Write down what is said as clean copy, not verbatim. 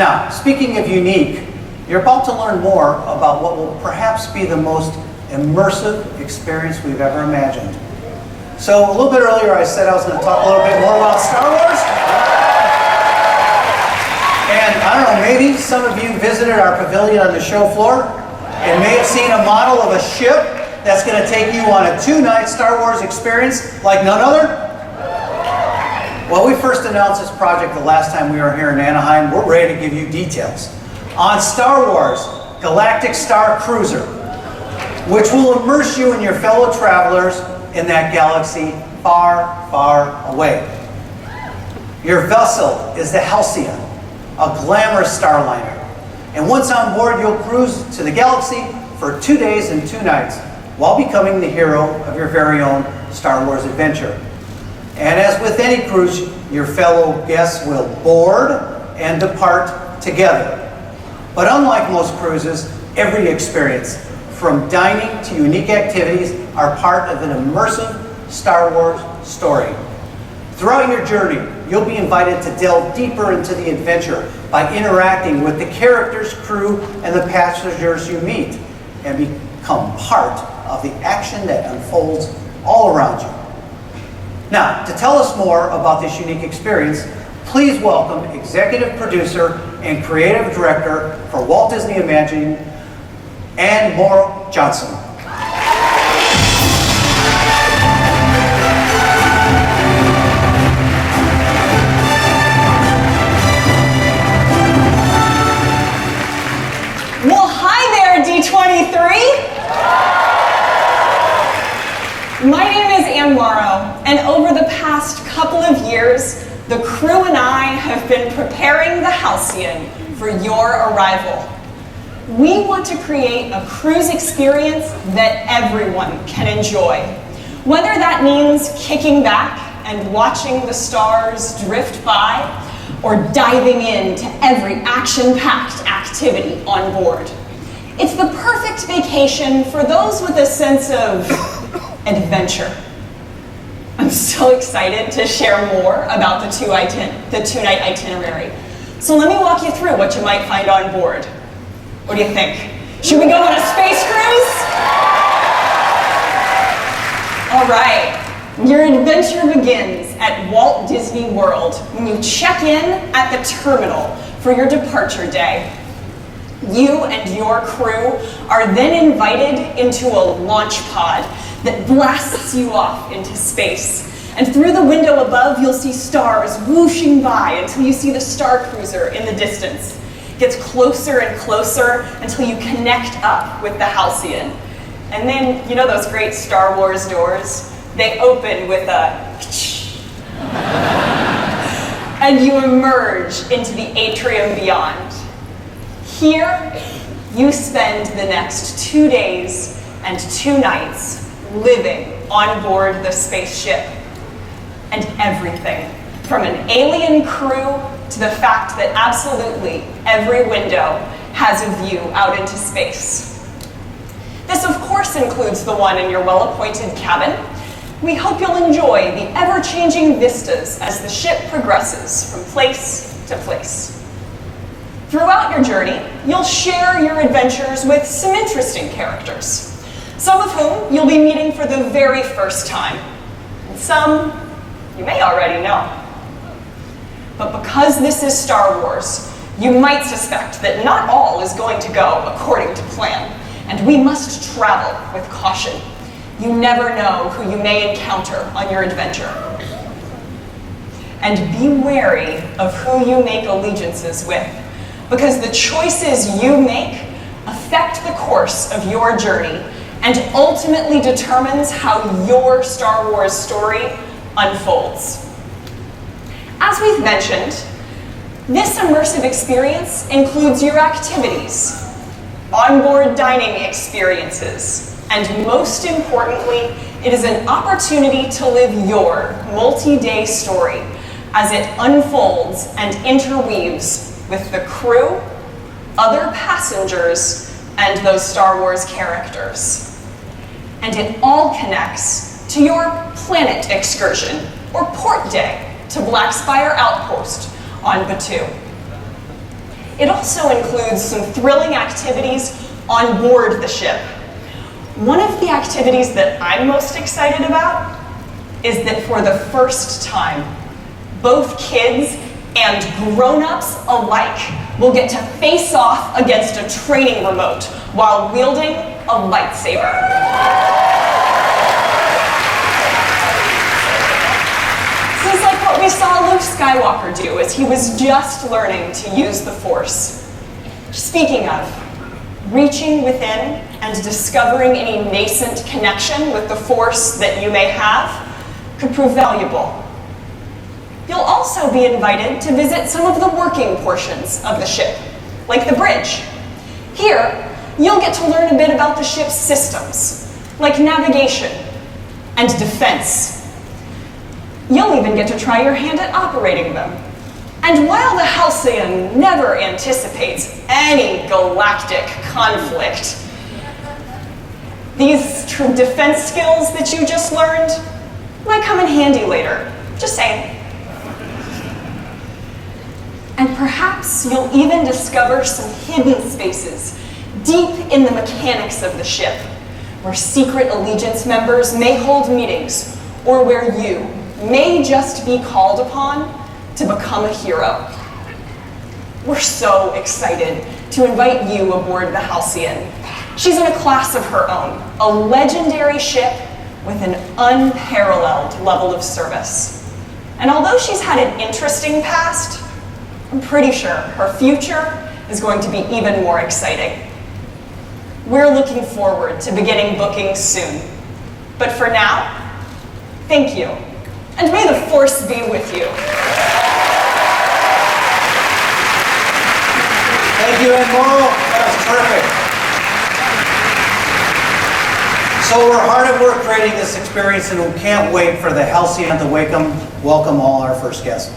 Now, speaking of unique, you're about to learn more about what will perhaps be the most immersive experience we've ever imagined. So a little bit earlier I said I was going to talk a little bit more about Star Wars. And I don't know, maybe some of you visited our pavilion on the show floor and may have seen a model of a ship that's going to take you on a 2-night Star Wars experience like none other. Well, we first announced this project the last time we were here in Anaheim. We're ready to give you details on Star Wars Galactic Starcruiser, which will immerse you and your fellow travelers in that galaxy far, far away. Your vessel is the Halcyon, a glamorous starliner. And once on board, you'll cruise to the galaxy for 2 days and 2 nights while becoming the hero of your very own Star Wars adventure. And as with any cruise, your fellow guests will board and depart together. But unlike most cruises, every experience, from dining to unique activities, are part of an immersive Star Wars story. Throughout your journey, you'll be invited to delve deeper into the adventure by interacting with the characters, crew, and the passengers you meet, and become part of the action that unfolds all around you. Now, to tell us more about this unique experience, please welcome Executive Producer and Creative Director for Walt Disney Imagining, Anne Morrow Johnson. Well, hi there, D23! My name is Anne Morrow, and over the past couple of years, the crew and I have been preparing the Halcyon for your arrival. We want to create a cruise experience that everyone can enjoy, whether that means kicking back and watching the stars drift by, or diving into every action-packed activity on board. It's the perfect vacation for those with a sense of adventure. I'm so excited to share more about the two-night itinerary. So let me walk you through what you might find on board. What do you think? Should we go on a space cruise? All right, your adventure begins at Walt Disney World when you check in at the terminal for your departure day. You and your crew are then invited into a launch pod that blasts you off into space. And through the window above, you'll see stars whooshing by until you see the Starcruiser in the distance. It gets closer and closer until you connect up with the Halcyon. And then, you know those great Star Wars doors? They open with a and you emerge into the atrium beyond. Here, you spend the next 2 days and 2 nights living on board the spaceship. And everything, from an alien crew to the fact that absolutely every window has a view out into space. This, of course, includes the one in your well-appointed cabin. We hope you'll enjoy the ever-changing vistas as the ship progresses from place to place. Throughout your journey, you'll share your adventures with some interesting characters, some of whom you'll be meeting for the very first time, and some you may already know. But because this is Star Wars, you might suspect that not all is going to go according to plan, and we must travel with caution. You never know who you may encounter on your adventure. And be wary of who you make allegiances with, because the choices you make affect the course of your journey and ultimately determines how your Star Wars story unfolds. As we've mentioned, this immersive experience includes your activities, onboard dining experiences, and most importantly, it is an opportunity to live your multi-day story as it unfolds and interweaves with the crew, other passengers, and those Star Wars characters. And it all connects to your planet excursion or port day to Blackspire Outpost on Batuu. It also includes some thrilling activities on board the ship. One of the activities that I'm most excited about is that for the first time, both kids and grown-ups alike will get to face off against a training remote while wielding a lightsaber. This is like what we saw Luke Skywalker do as he was just learning to use the Force. Speaking of, reaching within and discovering any nascent connection with the Force that you may have could prove valuable. You'll also be invited to visit some of the working portions of the ship, like the bridge. Here, you'll get to learn a bit about the ship's systems, like navigation and defense. You'll even get to try your hand at operating them. And while the Halcyon never anticipates any galactic conflict, these defense skills that you just learned might come in handy later. Just saying. And perhaps you'll even discover some hidden spaces deep in the mechanics of the ship, where secret Allegiance members may hold meetings, or where you may just be called upon to become a hero. We're so excited to invite you aboard the Halcyon. She's in a class of her own, a legendary ship with an unparalleled level of service. And although she's had an interesting past, I'm pretty sure her future is going to be even more exciting. We're looking forward to beginning bookings soon. But for now, thank you. And may the Force be with you. Thank you, Admiral. That was terrific. So we're hard at work creating this experience, and we can't wait for the Halcyon to welcome all our first guests.